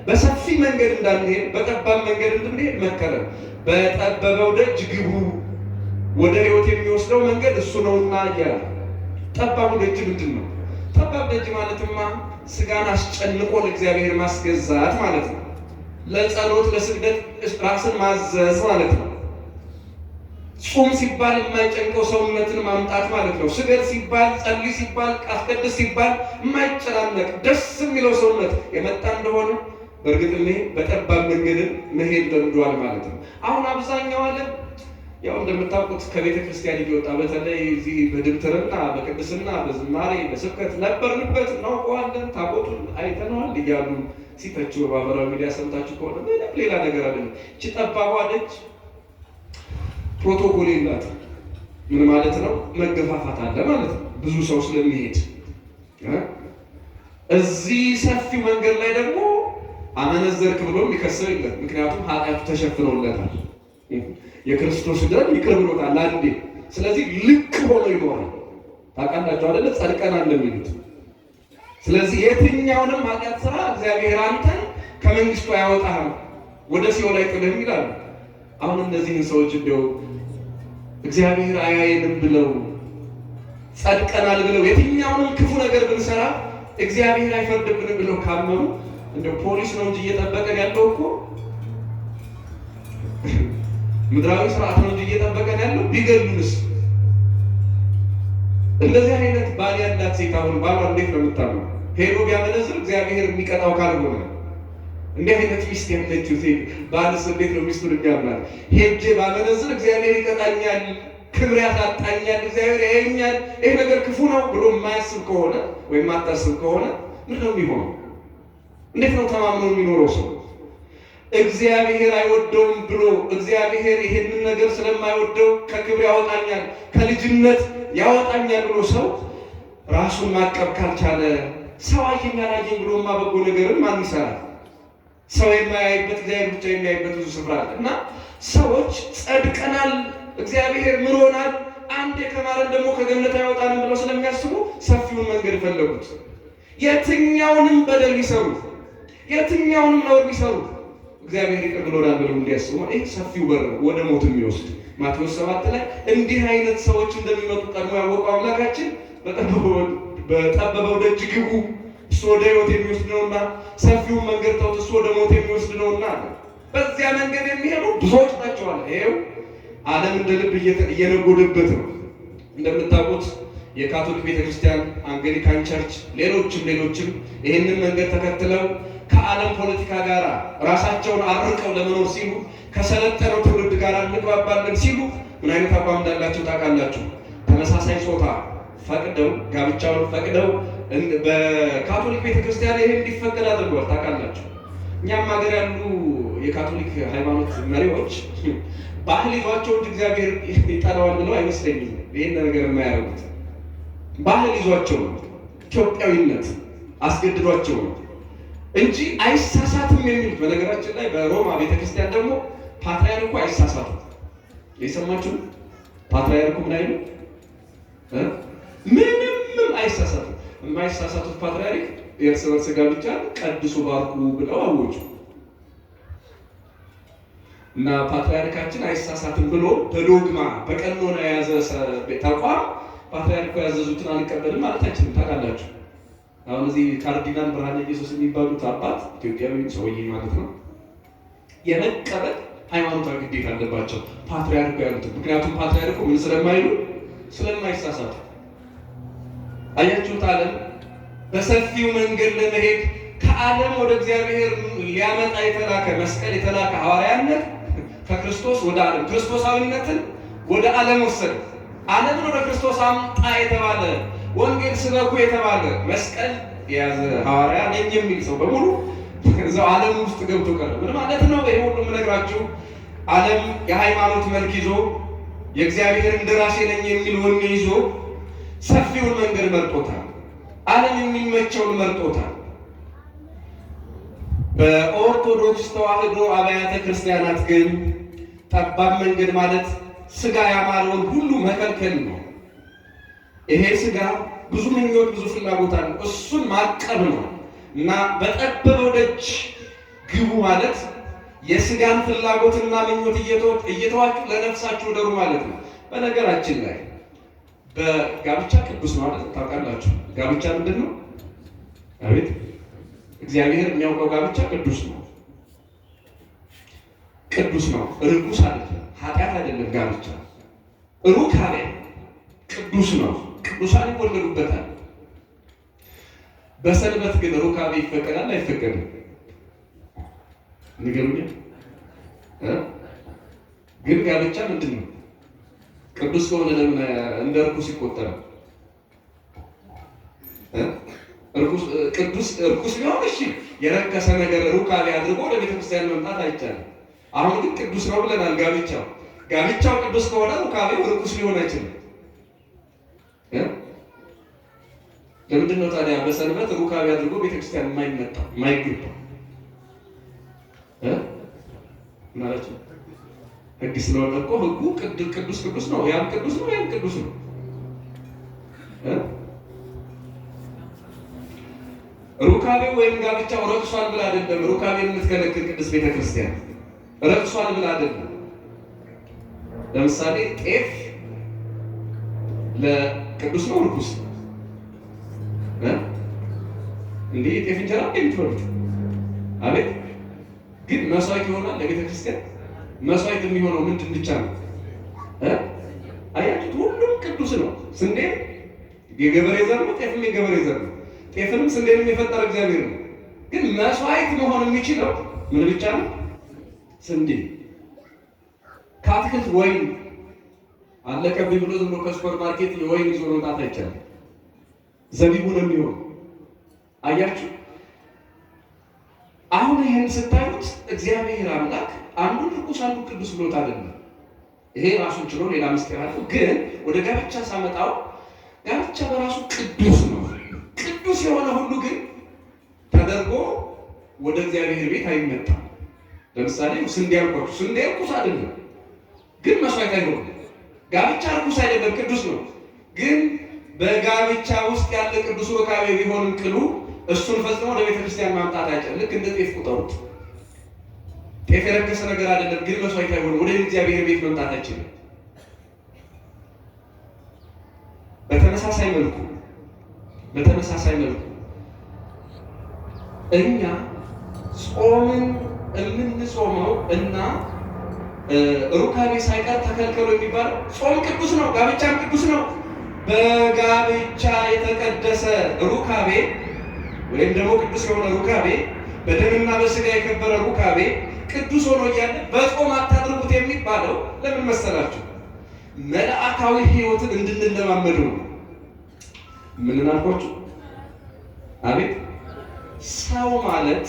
በሰፊ መንገድ እንዳንሄድ በጠባብ መንገድ እንድንሄድ መከረን። በጠበበው ደጅ ግቡ፣ ወደ ሕይወት የሚወስደው መንገድ እሱ ነውና እያለ። ጠባቡ ደጅ ምንድን ነው? ጠባብ ደጅ ማለትማ ስጋን አስጨንቆ ለእግዚአብሔር ማስገዛት ማለት ነው። ለጸሎት ለስግደት ራስን ማዘዝ ማለት ነው። ጾም ሲባል የማይጨንቀው ሰውነትን ማምጣት ማለት ነው። ስገድ ሲባል፣ ጸልይ ሲባል፣ አስቀድስ ሲባል የማይጨናነቅ ደስ የሚለው ሰውነት የመጣ እንደሆነ በእርግጥ በጠባብ መንገድን መሄድ ለምዷል ማለት ነው። አሁን አብዛኛው ዓለም ያው እንደምታውቁት ከቤተ ክርስቲያን እየወጣ በተለይ እዚህ በድብትርና በቅድስና በዝማሬ በስብከት ነበርንበት እናውቀዋለን፣ ታቦቱን አይተነዋል እያሉ ሲተቹ በማህበራዊ ሚዲያ ሰምታችሁ ከሆነ ምንም ሌላ ነገር አይደለም። እቺ ጠባቧ ደጅ ፕሮቶኮል የላት። ምን ማለት ነው? መገፋፋት አለ ማለት ነው። ብዙ ሰው ስለሚሄድ እዚህ ሰፊው መንገድ ላይ ደግሞ አመነዘርክ ብሎ የሚከሰው የለም። ምክንያቱም ኃጢአቱ ተሸፍኖለታል። የክርስቶስ ደም ይቅር ብሎታል አንዴ። ስለዚህ ልክ ሆኖ ይኖራል። ታውቃላችሁ አይደለ? ጸድቀናል እንደሚሉት። ስለዚህ የትኛውንም ኃጢአት ስራ እግዚአብሔር አንተን ከመንግስቱ አያወጣህም፣ ወደ ሲኦል አይጥልህም ይላሉ። አሁን እነዚህን ሰዎች እንደው እግዚአብሔር አያየንም ብለው ጸድቀናል ብለው የትኛውንም ክፉ ነገር ብንሰራ እግዚአብሔር አይፈርድብንም ብለው ካመኑ እንደው ፖሊስ ነው እንጂ እየጠበቀን ያለው እኮ ምድራዊ ስርዓት ነው እንጂ እየጠበቀን ያለው ቢገሉንስ? እንደዚህ አይነት ባል ያላት ሴት አሁን ባሏ እንዴት ነው የምታምነው? ሄዶ ቢያመነዝር እግዚአብሔር የሚቀጣው ካልሆነ እንዲህ አይነት ሚስት ያለችው ሴት ባልስ እንዴት ነው ሚስቱን የሚያምናት? ሄጄ ባመነዝር እግዚአብሔር ይቀጣኛል፣ ክብር ያሳጣኛል፣ እግዚአብሔር ያየኛል፣ ይሄ ነገር ክፉ ነው ብሎ የማያስብ ከሆነ ወይም የማታስብ ከሆነ ምንድን ነው የሚሆነው? እንዴት ነው ተማምኖ የሚኖረው ሰው? እግዚአብሔር አይወደውም ብሎ እግዚአብሔር ይሄንን ነገር ስለማይወደው ከክብር ያወጣኛል፣ ከልጅነት ያወጣኛል ብሎ ሰው ራሱን ማቀብ ካልቻለ ሰው አየኝ አላየኝ ብሎማ በጎ ነገርን ማን ይሰራል? ሰው የማያይበት እግዚአብሔር ብቻ የሚያይበት ብዙ ስፍራ አለ እና ሰዎች ጸድቀናል፣ እግዚአብሔር ምሮናል፣ አንዴ ከማረን ደግሞ ከገነት አይወጣንም ብለው ስለሚያስቡ ሰፊውን መንገድ ፈለጉት። የትኛውንም በደል ቢሰሩ፣ የትኛውንም ነውር ቢሰሩ እግዚአብሔር ይቅር ብሎናል ብለው እንዲያስቡ ይህ ሰፊው በር ወደ ሞት የሚወስድ ማቴዎስ 7 ላይ እንዲህ አይነት ሰዎች እንደሚመጡ ቀድሞ ያወቀው አምላካችን በጠበበው ደጅ ግቡ፣ እሱ ወደ ሕይወት የሚወስድ ነውና፣ ሰፊውን መንገድ ተውት፣ እሱ ወደ ሞት የሚወስድ ነውና። በዚያ መንገድ የሚሄዱ ብዙዎች ናቸው አለ። ይኸው ዓለም እንደ ልብ እየነጎደበት ነው። እንደምታውቁት የካቶሊክ ቤተክርስቲያን፣ አንግሊካን ቸርች፣ ሌሎችም ይህንን መንገድ ተከትለው ከዓለም ፖለቲካ ጋር ራሳቸውን አርቀው ለመኖር ሲሉ፣ ከሰለጠነው ትውልድ ጋር እንግባባለን ሲሉ ምን አይነት አቋም እንዳላቸው ታውቃላችሁ? ተመሳሳይ ጾታ ፈቅደው ጋብቻውን ፈቅደው በካቶሊክ ቤተክርስቲያን ይሄ እንዲፈቀድ አድርገዋል። ታውቃላችሁ? እኛም ሀገር ያሉ የካቶሊክ ሃይማኖት መሪዎች ባህል ይዟቸው እንጂ እግዚአብሔር ይጠላዋል ብለው አይመስለኝም። ይህን ነገር የማያደርጉት ባህል ይዟቸው ነው፣ ኢትዮጵያዊነት አስገድዷቸው ነው እንጂ አይሳሳትም የሚሉት። በነገራችን ላይ በሮማ ቤተክርስቲያን ደግሞ ፓትርያርኩ አይሳሳቱም። የሰማችሁ? ፓትርያርኩ ምን አይሉ? ምንም አይሳሳቱም። የማይሳሳቱት ፓትርያርክ የእርስ በርስ ጋብቻ ቀድሱ ባርኩ ብለው አወጁ እና ፓትርያርካችን አይሳሳትም ብሎ በዶግማ በቀኖና የያዘ ተቋም ፓትርያርኩ ያዘዙትን አንቀበልም ማለት አይችልም። ታውቃላችሁ? አሁን እዚህ ካርዲናል ብርሃነ ኢየሱስ የሚባሉት አባት ኢትዮጵያዊ ሰውዬ ማለት ነው የመቀበል ሃይማኖታዊ ግዴታ አለባቸው ፓትርያርኩ ያሉት። ምክንያቱም ፓትርያርኩ ምን ስለማይሉ ስለማይሳሳቱ። አያችሁት? ዓለም በሰፊው መንገድ ለመሄድ ከዓለም ወደ እግዚአብሔር ሊያመጣ የተላከ መስቀል የተላከ ሐዋርያነት ከክርስቶስ ወደ ዓለም ክርስቶሳዊነትን ወደ ዓለም ወሰደ። ዓለምን ወደ ክርስቶስ አምጣ የተባለ ወንጌል ስበኩ የተባለ መስቀል የያዘ ሐዋርያ ነኝ የሚል ሰው በሙሉ እዛው ዓለም ውስጥ ገብቶ ቀረ። ምን ማለት ነው? ይሄ ሁሉ የምነግራችሁ ዓለም የሃይማኖት መልክ ይዞ የእግዚአብሔር እንደራሴ ነኝ የሚል ወኔ ይዞ ሰፊውን መንገድ መርጦታል። ዓለም የሚመቸውን መርጦታል። በኦርቶዶክስ ተዋሕዶ አብያተ ክርስቲያናት ግን ጠባብ መንገድ ማለት ስጋ ያማረውን ሁሉ መከልከል ነው። ይሄ ስጋ ብዙ ምኞት፣ ብዙ ፍላጎት አለ። እሱን ማቀብ ነው እና በጠበበው ደጅ ግቡ ማለት የስጋን ፍላጎትና ምኞት እየተዋችሁ ለነፍሳችሁ ደሩ ማለት ነው። በነገራችን ላይ በጋብቻ ቅዱስ ነው አይደል? ታውቃላችሁ ጋብቻ ምንድን ነው? አቤት እግዚአብሔር የሚያውቀው ጋብቻ ቅዱስ ነው። ቅዱስ ነው፣ ርኩስ አይደለም፣ ኃጢአት አይደለም። ጋብቻ ሩካቤ ቅዱስ ነው፣ ቅዱሳን ይወለዱበታል። በሰንበት ግን ሩካቤ ይፈቀዳል አይፈቀድም? ንገሩኝ። ግን ጋብቻ ምንድን ነው? ቅዱስ ከሆነ ለምን እንደ ርኩስ ይቆጠራል? ርኩስ ቢሆን እሺ፣ የረከሰ ነገር ሩካቤ አድርጎ ወደ ቤተክርስቲያን መምጣት አይቻልም። አሁን ግን ቅዱስ ነው ብለናል። ጋብቻው ቅዱስ ከሆነ ሩካቤው ርኩስ ሊሆን አይችልም። ለምንድን ነው ታዲያ በሰንበት ሩካቤ አድርጎ ቤተክርስቲያን የማይመጣ የማይገባ ማለት ነው? ሕግ ስለሆነ እኮ ሕጉ ቅዱስ ነው፣ ያም ቅዱስ ነው፣ ያም ቅዱስ ነው። ሩካቤው ወይም ጋብቻው ረክሷል ብላ አይደለም ሩካቤን የምትከለክል ቅድስት ቤተክርስቲያን ረክሷል ብላ አይደለም። ለምሳሌ ጤፍ ለቅዱስ ነው ርኩስ እንዴ? ጤፍ እንጀራ የምትበሉት አቤት! ግን መስዋዕት ይሆናል ለቤተ ክርስቲያን። መስዋዕት የሚሆነው ምንድን ብቻ ነው? አያችሁት? ሁሉም ቅዱስ ነው። ስንዴ የገበሬ ዘር ነው፣ ጤፍም የገበሬ ዘር ነው። ጤፍንም ስንዴንም የፈጠረ እግዚአብሔር ነው። ግን መስዋዕት መሆን የሚችለው ምን ብቻ ነው? ስንዴ። ከአትክልት ወይን አለቀብኝ ብሎ ዝም ብሎ ከሱፐር ማርኬት የወይን ይዞ መምጣት አይቻልም። ዘቢቡ ነው የሚሆነው። አያችሁ? አሁን ይህን ስታዩት እግዚአብሔር አምላክ አንዱን ርኩስ አንዱ ቅዱስ ብሎት አይደለም። ይሄ ራሱን ችሎ ሌላ ምስጢር አለው። ግን ወደ ጋብቻ ሳመጣው ጋብቻ በራሱ ቅዱስ ነው። ቅዱስ የሆነ ሁሉ ግን ተደርጎ ወደ እግዚአብሔር ቤት አይመጣም። ለምሳሌ ስንዴ አልኳችሁ። ስንዴ ርኩስ አይደለም፣ ግን መስዋዕት አይሆንም። ጋብቻ ርኩስ አይደለም፣ ቅዱስ ነው። ግን በጋብቻ ውስጥ ያለ ቅዱስ ሩካቤ ቢሆንም ቅሉ እሱን ፈጽሞ ወደ ቤተ ክርስቲያን ማምጣት አይቻልም። ልክ እንደ ጤፍ ቁጠሩት። ጤፍ የረከሰ ነገር አይደለም፣ ግን መስዋዕት አይሆንም። ወደ እግዚአብሔር ቤት መምጣት አይችልም። በተመሳሳይ መልኩ እኛ ጾምን የምንጾመው እና ሩካቤ ሳይቀር ተከልከሉ የሚባለው ጾም ቅዱስ ነው፣ ጋብቻም ቅዱስ ነው። በጋብቻ የተቀደሰ ሩካቤ ወይም ደግሞ ቅዱስ የሆነ ሩካቤ፣ በደምና በስጋ የከበረ ሩካቤ ቅዱስ ሆኖ እያለ በጾም አታድርጉት የሚባለው ለምን መሰላችሁ? መልአካዊ ሕይወትን እንድንለማመዱ ነው። ምን አልኳችሁ? አቤት! ሰው ማለት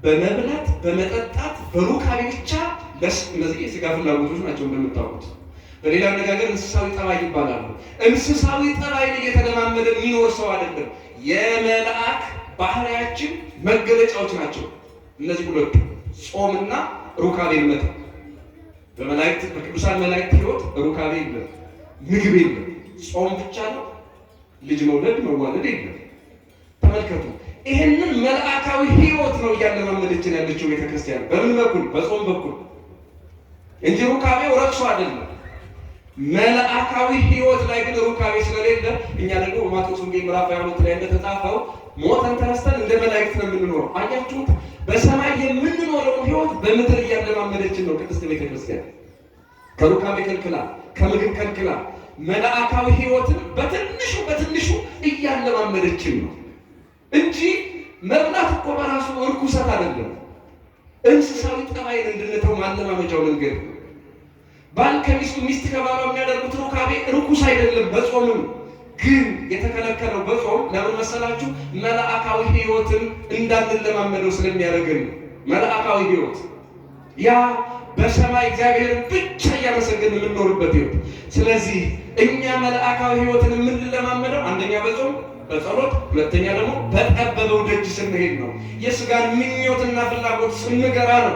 በመብላት በመጠጣት በሩካቤ ብቻ እነዚህ የስጋ ፍላጎቶች ናቸው እንደምታውቁት። በሌላ አነጋገር እንስሳዊ ጠባይ ይባላሉ። እንስሳዊ ጠባይን እየተለማመደ የሚኖር ሰው አይደለም። የመልአክ ባህሪያችን መገለጫዎች ናቸው እነዚህ ሁለቱ፣ ጾምና ሩካቤን መተው። በቅዱሳን መላእክት ሕይወት ሩካቤ የለም፣ ምግብ የለም፣ ጾም ብቻ ነው። ልጅ መውለድ መዋለድ የለም። ተመልከቱ። ይህንን መልአካዊ ሕይወት ነው እያለማመደችን ያለችው ቤተክርስቲያን። በምን በኩል? በጾም በኩል እንጂ ሩካቤው ረክሶ አይደለም። መልአካዊ ሕይወት ላይ ግን ሩካቤ ስለሌለ እኛ ደግሞ በማቴዎስ ወንጌል ምዕራፍ 22 ላይ እንደተጻፈው ሞተን ተነስተን እንደ መላእክት ነው የምንኖረው። አያችሁት? በሰማይ የምንኖረውን ሕይወት በምድር እያለማመደችን ነው ቅድስት ቤተክርስቲያን። ከሩካቤ ከልክላ፣ ከምግብ ከልክላ መልአካዊ ሕይወትን በትንሹ እያለማመደችን ነው እንጂ መብላት እኮ በራሱ እርኩሰት አይደለም። እንስሳዊ ጠባይን እንድንተው ማለማመጃው መንገድ ነው። ባል ከሚስቱ፣ ሚስት ከባሏ የሚያደርጉት ሩካቤ ርኩስ አይደለም። በጾምም ግን የተከለከለው በጾም ለምን መሰላችሁ? መልአካዊ ሕይወትን እንዳንለማመደው ስለሚያደርገን ነው። መልአካዊ ሕይወት ያ በሰማይ እግዚአብሔርን ብቻ እያመሰገን የምንኖርበት ሕይወት። ስለዚህ እኛ መልአካዊ ሕይወትን የምንለማመደው አንደኛ በጾም በጸሎት፣ ሁለተኛ ደግሞ በጠበበው ደጅ ስንሄድ ነው። የስጋን ምኞትና ፍላጎት ስንገራ ነው።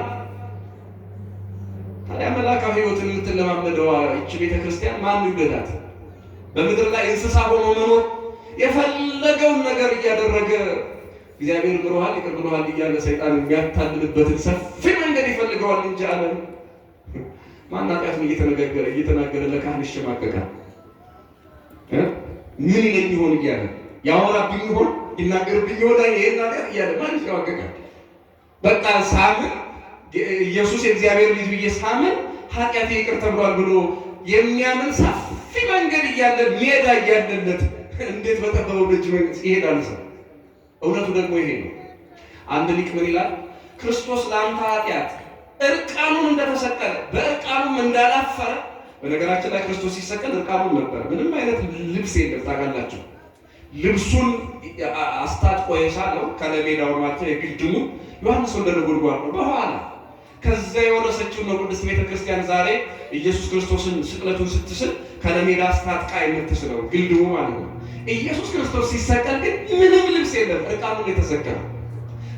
ታዲያ መላካዊ ሕይወትን የምትለማመደው እቺ ቤተክርስቲያን ማን ይውደዳት? በምድር ላይ እንስሳ ሆኖ መኖር የፈለገውን ነገር እያደረገ እግዚአብሔር ብሎሃል ይቅር ብሎሃል እያለ ሰይጣን የሚያታልልበትን ሰፊ መንገድ ይፈልገዋል እንጂ ዓለም ማን ኃጢአቱን እየተናገረ ለካህን ይሸማቀቃል። ምን ይለኝ ይሆን እያለ ያወራብኝ ይሆን ይናገርብኝ ይሆን ይሄን ኃጢአት እያለ ማን ይሸማቀቃል? በቃ ሳምን ኢየሱስ የእግዚአብሔር ልጅ ብዬ ሳምን ኃጢአቴ ይቅር ተብሏል ብሎ የሚያምን ሰፊ መንገድ እያለ ሜዳ እያለለት እንዴት በጠበበው ልጅ መንግስት ይሄዳል ሰው? እውነቱ ደግሞ ይሄ ነው። አንድ ሊቅ ምን ይላል? ክርስቶስ ለአንተ ኃጢአት እርቃኑን እንደተሰቀለ በእርቃኑም እንዳላፈረ። በነገራችን ላይ ክርስቶስ ሲሰቀል እርቃኑን ነበር፣ ምንም አይነት ልብስ የለም። ታውቃላችሁ፣ ልብሱን አስታጥቆ የሳለው ከለሜዳው ማለት ነው የግድሙ ዮሐንስ ወልደ ነጎድጓድ ነው። በኋላ ከዛ የወረሰችው ነው ቅድስት ቤተክርስቲያን ዛሬ ኢየሱስ ክርስቶስን ስቅለቱን ስትስል ከለሜዳ አስታጥቃ የምትስለው ግልድሙ ማለት ነው። ኢየሱስ ክርስቶስ ሲሰቀል ግን ምንም ልብስ የለም፣ እርቃኑን የተሰቀለው።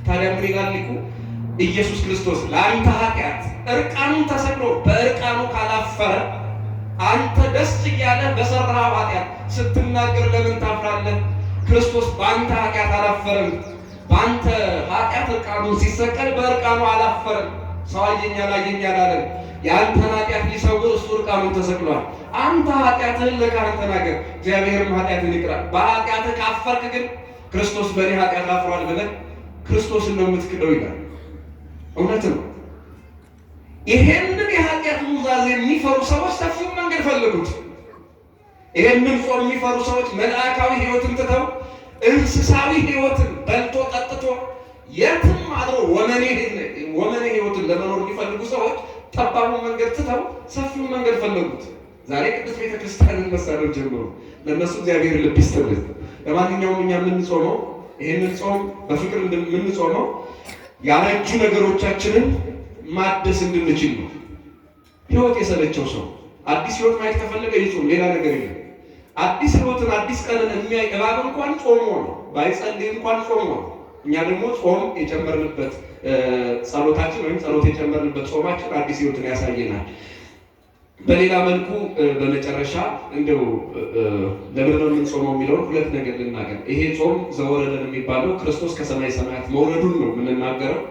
ታዲያ ምን ይላል ሊቁ? ኢየሱስ ክርስቶስ ለአንተ ኃጢአት እርቃኑን ተሰቅሎ በእርቃኑ ካላፈረ አንተ ደስ እያለ በሰራው ኃጢአት ስትናገር ለምን ታፍራለህ? ክርስቶስ በአንተ ኃጢአት አላፈረም። በአንተ ኃጢአት እርቃኑን ሲሰቀል በእርቃኑ አላፈረም። ሰው አየኝ አላየኝ አላለም። የአንተን ኃጢአት ሊሰውር እሱ እርቃኑን ተሰቅሏል። አንተ ኃጢአትህን ለካህን ተናገር፣ እግዚአብሔርም ኃጢአትን ይቅራል። በኃጢአትህ ካፈርክ ግን ክርስቶስ በእኔ ኃጢአት አፍሯል ብለህ ክርስቶስን ነው የምትክደው ይላል። እውነት ነው። ይሄንን የኃጢአት ኑዛዜ የሚፈሩ ሰዎች ሰፊውን መንገድ ፈለጉት። ይሄንን ጾም የሚፈሩ ሰዎች መልአካዊ ሕይወትን ትተው እንስሳዊ ሕይወትን በልቶ ጠጥቶ የትም አድሮ ወመኔ ሕይወትን ለመኖር የሚፈልጉ ሰዎች ጠባቡን መንገድ ትተው ሰፊውን መንገድ ፈለጉት። ዛሬ ቅዱስ ቤተክርስቲያንን መሳደብ ጀምሮ ለእነሱ እግዚአብሔር ልብ ይስጥልን። ለማንኛውም እኛ የምንጾመው ይህንን ጾም በፍቅር እንደምንጾመው ያረጁ ነገሮቻችንን ማደስ እንድንችል ነው። ሕይወት የሰለቸው ሰው አዲስ ሕይወት ማየት ከፈለገ ይጾም፣ ሌላ ነገር የለም። አዲስ ሕይወትን አዲስ ቀንን የሚያይ እባብ እንኳን ጾሞ ነው፣ ባይጸልይ እንኳን ጾሞ ነው። እኛ ደግሞ ጾም የጨመርንበት ጸሎታችን ወይም ጸሎት የጨመርንበት ጾማችን አዲስ ሕይወትን ያሳየናል። በሌላ መልኩ በመጨረሻ እንደው ለምን ነው የምንጾመው የሚለውን ሁለት ነገር ልናገር። ይሄ ጾም ዘወረደን የሚባለው ክርስቶስ ከሰማይ ሰማያት መውረዱን ነው የምንናገረው።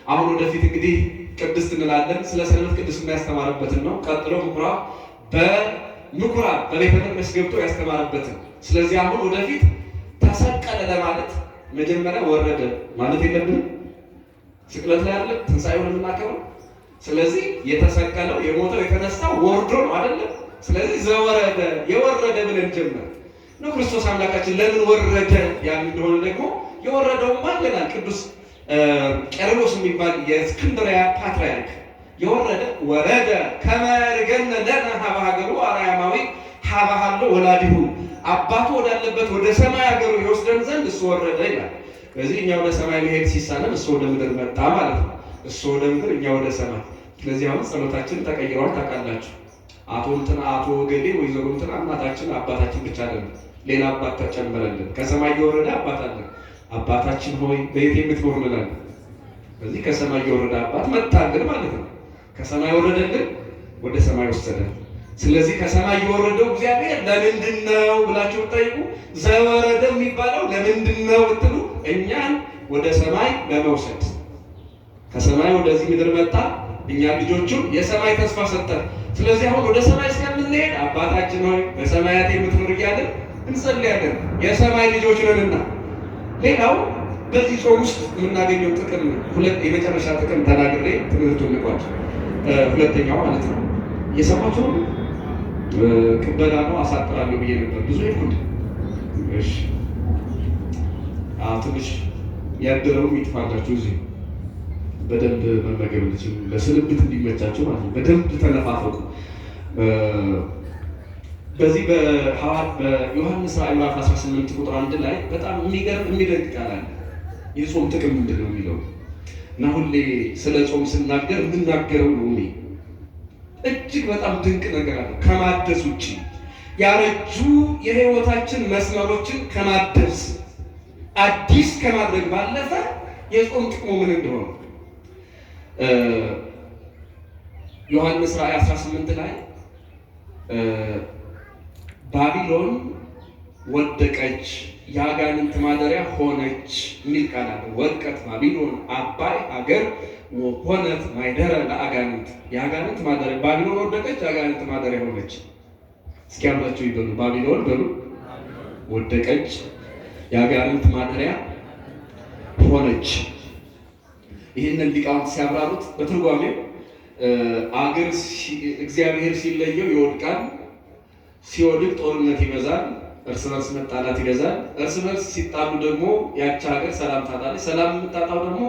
አሁን ወደፊት እንግዲህ ቅድስት እንላለን፣ ስለ ሰንበት ቅድስና ያስተማረበትን ነው። ቀጥሎ በምኩራብ በቤተ መቅደስ ገብቶ ያስተማረበትን። ስለዚህ አሁን ወደፊት ተሰቀለ ለማለት መጀመሪያ ወረደ ማለት የለብንም። ስቅለት ላይ አይደለም ትንሣኤውን የምናከብረው። ስለዚህ የተሰቀለው የሞተው የተነሳው ወርዶ ነው አይደለም። ስለዚህ ዘወረደ የወረደ ብለን ጀመር ነው። ክርስቶስ አምላካችን ለምን ወረደ ያን እንደሆነ ደግሞ የወረደው ማለናል። ቅዱስ ቄርሎስ የሚባል የእስክንድርያ ፓትርያርክ የወረደ ወረደ ከመርገነ ለነ ሀበ ሀገሩ አርያማዊ ሀበ ሀሎ ወላዲሁ አባቱ ወዳለበት ወደ ሰማይ ሀገሩ ይወስደን ዘንድ እሱ ወረደ ይላል። ስለዚህ እኛ ወደ ሰማይ መሄድ ሲሳነን እሱ ወደ ምድር መጣ ማለት ነው። እሱ ወደ ምድር እኛ ወደ ሰማይ። ስለዚህ አሁን ጸሎታችን ተቀይሯል። ታውቃላችሁ፣ አቶ እንትና አቶ ገሌ ወይዘሮ እንትና እናታችን አባታችን ብቻ አይደለም፣ ሌላ አባት ተጨመረልን። ከሰማይ የወረደ አባት አለ። አባታችን ሆይ በየት የምትኖር እንላለን። ስለዚህ ከሰማይ የወረደ አባት መጣልን ማለት ነው። ከሰማይ ወረደልን፣ ወደ ሰማይ ወሰደን። ስለዚህ ከሰማይ የወረደው እግዚአብሔር ለምንድን ነው ብላችሁ ብትጠይቁ ዘወረደ የሚባለው ለምንድን ነው ብትሉ እኛን ወደ ሰማይ ለመውሰድ ከሰማይ ወደዚህ ምድር መጣ። እኛ ልጆቹን የሰማይ ተስፋ ሰጠን። ስለዚህ አሁን ወደ ሰማይ እስከምንሄድ አባታችን ሆይ በሰማያት የምትኖር እያለን እንጸልያለን። የሰማይ ልጆች ነንና። ሌላው በዚህ ጾም ውስጥ የምናገኘው ጥቅም የመጨረሻ ጥቅም ተናግሬ ትምህርቱን ልቋጭ። ሁለተኛው ማለት ነው የሰማችሁ ቅበላ ነው። አሳጥራለሁ ብዬ ነበር ብዙ ሄድኩት። እሺ ትንሽ ያደረውም ይጥፋላችሁ እዚህ በደንብ መመገብ እንችል ለስልብት እንዲመቻችሁ ማለት ነው። በደንብ ተነፋፈቁ። በዚህ በዮሐንስ ራዕይ ምዕራፍ 18 ቁጥር 1 ላይ በጣም የሚገርም የሚደንቅ ቃል አለ። የጾም ጥቅም ምንድን ነው የሚለው እና ሁሌ ስለ ጾም ስናገር የምናገረው ነው። እኔ እጅግ በጣም ድንቅ ነገር አለ። ከማደስ ውጭ ያረጁ የህይወታችን መስመሮችን ከማደስ አዲስ ከማድረግ ባለፈ የጾም ጥቅሙ ምን እንደሆነ ዮሐንስ ራእይ 18 ላይ ባቢሎን ወደቀች የአጋንንት ማደሪያ ሆነች የሚል ቃል አለ። ወድቀት ባቢሎን አባይ ሀገር ሆነት ማይደረ ለአጋንንት የአጋንንት ማደሪያ ባቢሎን ወደቀች የአጋንንት ማደሪያ ሆነች። እስኪ አብራችሁ ይበሉ ባቢሎን በሉ ወደቀች የአጋንንት ማደሪያ ሆነች። ይህንን ሊቃውንት ሲያብራሩት በትርጓሜው አገር እግዚአብሔር ሲለየው ይወድቃል፣ ሲወድቅ ጦርነት ይበዛል፣ እርስ በርስ መጣላት ይበዛል። እርስ በርስ ሲጣሉ ደግሞ ያቺ ሀገር ሰላም ታጣለች። ሰላም የምታጣው ደግሞ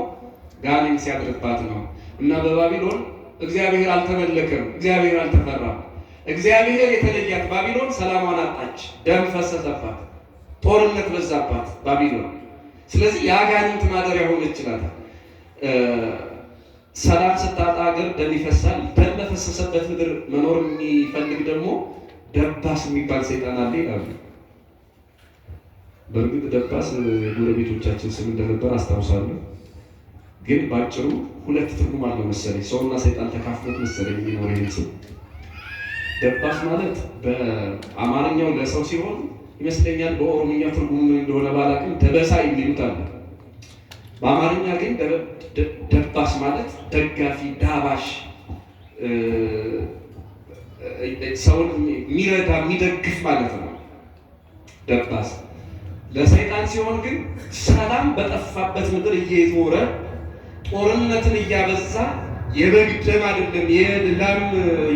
ጋኔን ሲያድርባት ነው። እና በባቢሎን እግዚአብሔር አልተመለከም፣ እግዚአብሔር አልተፈራም። እግዚአብሔር የተለያት ባቢሎን ሰላሟን አጣች፣ ደም ፈሰሰባት፣ ጦርነት በዛባት ባቢሎን። ስለዚህ የአጋንንት ማደሪያ ሆነች ይላታል። ሰላም ስታጣ ሀገር ደም ይፈሳል። ደም በፈሰሰበት ምድር መኖር የሚፈልግ ደግሞ ደባስ የሚባል ሰይጣን አለ ይላሉ። በእርግጥ ደባስ የጎረቤቶቻችን ስም እንደነበር አስታውሳለሁ። ግን ባጭሩ ሁለት ትርጉም አለው መሰለኝ። ሰውና ሰይጣን ተካፍሎት መሰለኝ የሚኖር ይህን ስም። ደባስ ማለት በአማርኛው ለሰው ሲሆን ይመስለኛል፣ በኦሮምኛ ትርጉም እንደሆነ ባላቅም ደበሳ የሚሉት አለ። በአማርኛ ግን ደባስ ማለት ደጋፊ፣ ዳባሽ፣ ሰውን የሚረዳ የሚደግፍ ማለት ነው ደባስ። ለሰይጣን ሲሆን ግን ሰላም በጠፋበት ምድር እየዞረ ጦርነትን እያበዛ የበግ ደም አይደለም፣ የላም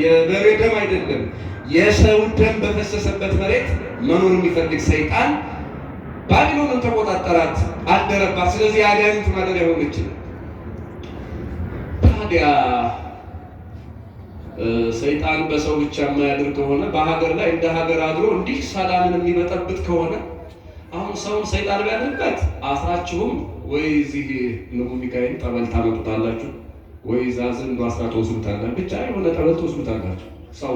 የበሬ ደም አይደለም፣ የሰው ደም በፈሰሰበት መሬት መኖር የሚፈልግ ሰይጣን ባቢሎንን ተቆጣጠራት፣ አደረባት። ስለዚህ የአጋንንት ማደሪያ ሆነች። ታዲያ ሰይጣን በሰው ብቻ የማያድር ከሆነ በሀገር ላይ እንደ ሀገር አድሮ እንዲህ ሰላምን የሚበጠብጥ ከሆነ አሁን ሰውን ሰይጣን ቢያድርበት አስራችሁም ወይ እዚህ ንጉ ሚካኤል ጠበል ታመጡታላችሁ፣ ወይ ዛዝን እንዶ አስራት ወስዱታላችሁ፣ ብቻ የሆነ ጠበል ትወስዱታላችሁ። ሰው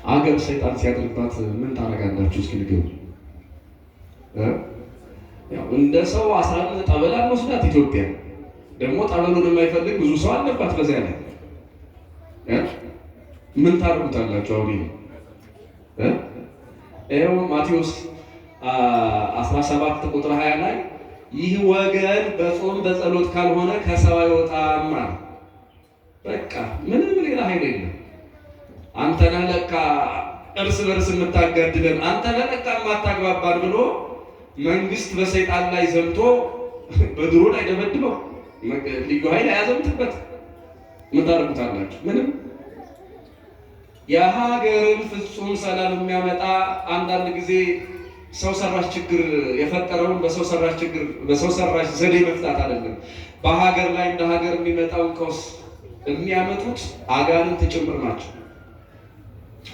አገር ሰይጣን ሲያድርባት ምን ታደርጋላችሁ? እስኪ ንገሩ። ያው እንደ ሰው አስራት ጠበል አንወስዳት። ኢትዮጵያ ደግሞ ጠበሉን የማይፈልግ ብዙ ሰው አለባት። በዚያ ላይ ምን ታደርጉታላችሁ? አሁን ይኸው ማቴዎስ 17 ቁጥር 20 ላይ ይህ ወገን በጾም በጸሎት ካልሆነ ከሰው አይወጣም። በቃ ምንም ሌላ ኃይል የለም። አንተ ነህ ለካ እርስ በርስ የምታጋድለን፣ አንተ ነህ ለካ የማታግባባን ብሎ መንግስት በሰይጣን ላይ ዘምቶ በድሮን አይደበድበው፣ ልዩ ኃይል አያዘምትበት። ምን ታደርጉታላችሁ? ምንም። የሀገርን ፍጹም ሰላም የሚያመጣ አንዳንድ ጊዜ ሰው ሰራሽ ችግር የፈጠረውን በሰው ሰራሽ ዘዴ መፍታት አይደለም። በሀገር ላይ እንደ ሀገር የሚመጣውን ቀውስ የሚያመጡት አጋንንት ጭምር ናቸው።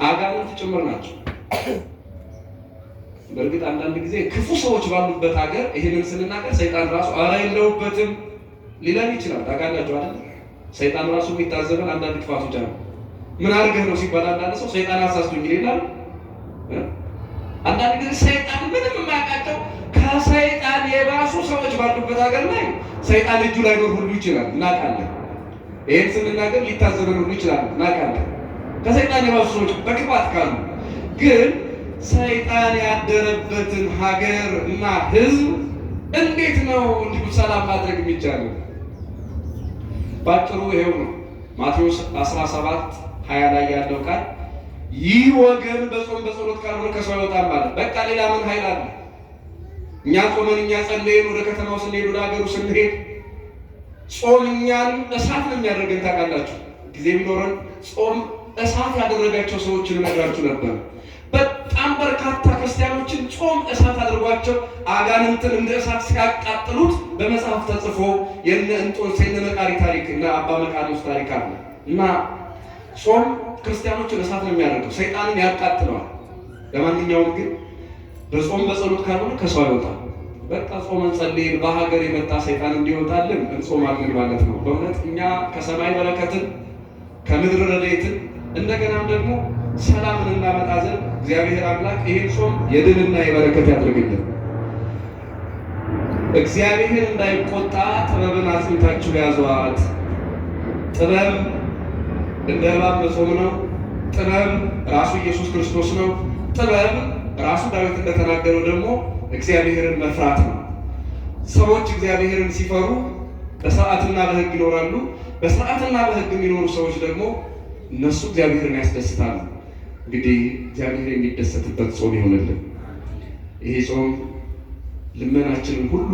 አጋንንት ጭምር ናቸው። በእርግጥ አንዳንድ ጊዜ ክፉ ሰዎች ባሉበት ሀገር ይህንን ስንናገር ሰይጣን ራሱ አራ የለውበትም ሊለን ይችላል። ታውቃላችሁ አይደል? ሰይጣን ራሱ የሚታዘበን አንዳንድ ክፋቶች አሉ። ምን አድርገህ ነው ሲባል አንዳንድ ሰው ሰይጣን አሳስቶኝ ይላል። አንዳንድ ጊዜ ሰይጣን ምንም የማያውቃቸው ከሰይጣን የባሱ ሰዎች ባሉበት ሀገር ላይ ሰይጣን እጁ ላይ ኖር ሁሉ ይችላል። እናውቃለን። ይህን ስንናገር ሊታዘበን ሁሉ ይችላል። እናውቃለን። ከሰይጣን የባሱ ሰዎች በክፋት ካሉ ግን ሰይጣን ያደረበትን ሀገር እና ሕዝብ እንዴት ነው እንዲሁ ሰላም ማድረግ የሚቻለው? ባጭሩ ይሄው ነው። ማቴዎስ 17:20 ላይ ያለው ቃል ይህ ወገን በጾም በጸሎት ካልሆነ ከሰው አይወጣም ማለት። በቃ ሌላ ምን ኃይል አለ? እኛ ጾመን እኛ ጸለየን ወደ ከተማው ስንሄድ ወደ ሀገሩ ስንሄድ ጾም እኛንም እሳት ነው የሚያደርገን። ታውቃላችሁ፣ ጊዜ ቢኖረን ጾም እሳት ያደረጋቸው ሰዎችን እነግራችሁ ነበር። በጣም በርካታ ክርስቲያኖችን ጾም እሳት አድርጓቸው አጋንንትን እንደ እሳት ሲያቃጥሉት በመጽሐፍ ተጽፎ የነ እንጦንስ የነ መቃሪ ታሪክ እና አባ መቃርዮስ ታሪክ አለ። እና ጾም ክርስቲያኖችን እሳት ነው የሚያደርገው፣ ሰይጣንን ያቃጥለዋል። ለማንኛውም ግን በጾም በጸሎት ካልሆነ ከሰው አይወጣም። በቃ ጾመን ጸልየን በሀገር የመጣ ሰይጣን እንዲወጣልን እንጾማለን ማለት ነው። በእውነት እኛ ከሰማይ በረከትን ከምድር ረድኤትን እንደገናም ደግሞ ሰላምን እናመጣ ዘንድ እግዚአብሔር አምላክ ይህን ጾም የድልና የበረከት ያድርግልን። እግዚአብሔር እንዳይቆጣ ጥበብን አጽንታችሁ ያዟት። ጥበብ እንደ እባብ መጾም ነው። ጥበብ ራሱ ኢየሱስ ክርስቶስ ነው። ጥበብ ራሱ ዳዊት እንደተናገረው ደግሞ እግዚአብሔርን መፍራት ነው። ሰዎች እግዚአብሔርን ሲፈሩ በሥርዓትና በሕግ ይኖራሉ። በሥርዓትና በሕግ የሚኖሩ ሰዎች ደግሞ እነሱ እግዚአብሔርን ያስደስታሉ። እንግዲህ እግዚአብሔር የሚደሰትበት ጾም ይሆንልን። ይሄ ጾም ልመናችንን ሁሉ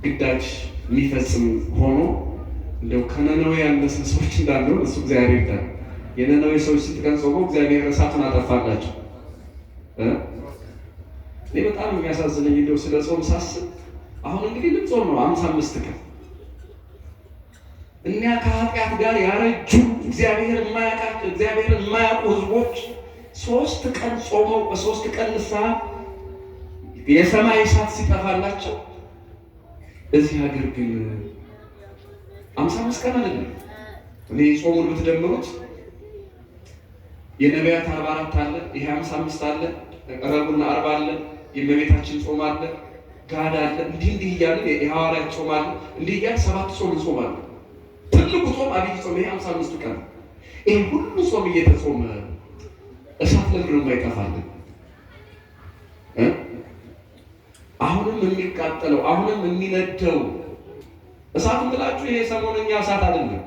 ግዳጅ የሚፈጽም ሆኖ እንደው ከነነዌ ያነሰ ሰዎች እንዳለው እሱ እግዚአብሔር ይርዳል። የነነዌ ሰዎች ስንት ቀን ጾመው እግዚአብሔር እሳቱን አጠፋላቸው። እኔ በጣም የሚያሳዝነኝ እንደው ስለ ጾም ሳስብ አሁን እንግዲህ ልንጾም ነው 55 ቀን። እኛ ከኃጢአት ጋር ያረጁ እግዚአብሔርን የማያውቁ ህዝቦች 3 ቀን ጾመው በ3 ቀን ንስሐ የሰማይ እሳት ሲጠፋላቸው፣ እዚህ ሀገር ግን 55 ቀን አይደለም። እኔ ጾሙን ብትደምሩት የነቢያት 44 አለ፣ ይሄ 55 አለ፣ ረቡዕና ዓርብ አለ፣ የእመቤታችን ጾም አለ፣ ጋድ አለ። እንዲህ እያለ የሐዋርያት ጾም አለ። እንዲህ እያለ 7 ጾም እንጾማለን። ትልቁ ጾም አብይ ጾም ይሄ 55 ቀን። ይሄ ሁሉ ጾም እየተጾመ እሳት ለምንድን ነው የማይጠፋልን? አሁንም የሚቃጠለው አሁንም የሚነደው እሳት ብላችሁ ይሄ ሰሞነኛ እሳት አይደለም።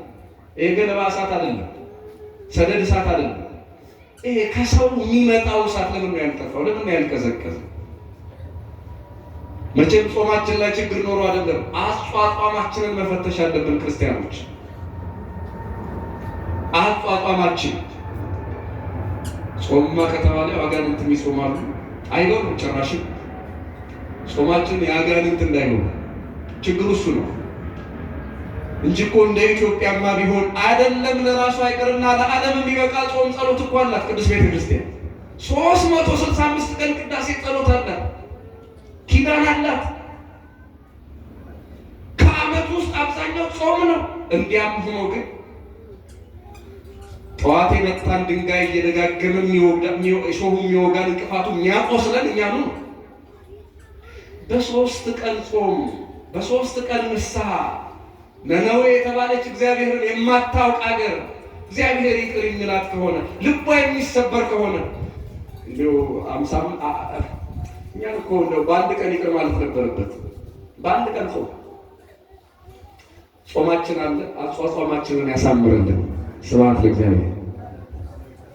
ይሄ ገለባ እሳት አይደለም። ሰደድ እሳት አይደለም። ይሄ ከሰው የሚመጣው እሳት ለምን ነው ያልጠፋው? ለምን ነው ያልቀዘቀዘው? መቼም ጾማችን ላይ ችግር ኖሮ አይደለም። አቋቋማችንን መፈተሽ አለብን ክርስቲያኖች። አቋቋማችን ጾምማ ከተባለ አጋንንት ይጾማሉ አይኖርም ጭራሽም። ጾማችን የአጋንንት እንዳይሆን ችግሩ እሱ ነው እንጂ እኮ እንደ ኢትዮጵያማ ቢሆን አይደለም ለራሱ አይቀርና ለዓለም የሚበቃ ጾም ጸሎት እኮ አላት ቅዱስ ቤተ ክርስቲያን። 365 ቀን ቅዳሴ ጸሎት አላት፣ ኪዳን አላት። ከዓመት ውስጥ አብዛኛው ጾም ነው። እንዲያም ሆኖ ግን ጠዋት የመጣን ድንጋይ እየደጋገመ እሾሁ የሚወጋን እንቅፋቱ የሚያቆስለን እኛኑ ነው። በ3 ቀን ጾም በ3 ቀን ንስሐ ነነዌ የተባለች እግዚአብሔርን የማታውቅ አገር እግዚአብሔር ይቅር የሚላት ከሆነ ልቧ የሚሰበር ከሆነ እንደው እኛን እኮ እንደው በአንድ ቀን ይቅር ማለት ነበረበት። በአንድ ቀን ጾማችን አለ። አጽዋማችንን ያሳምርልን። ስብሐት ለእግዚአብሔር።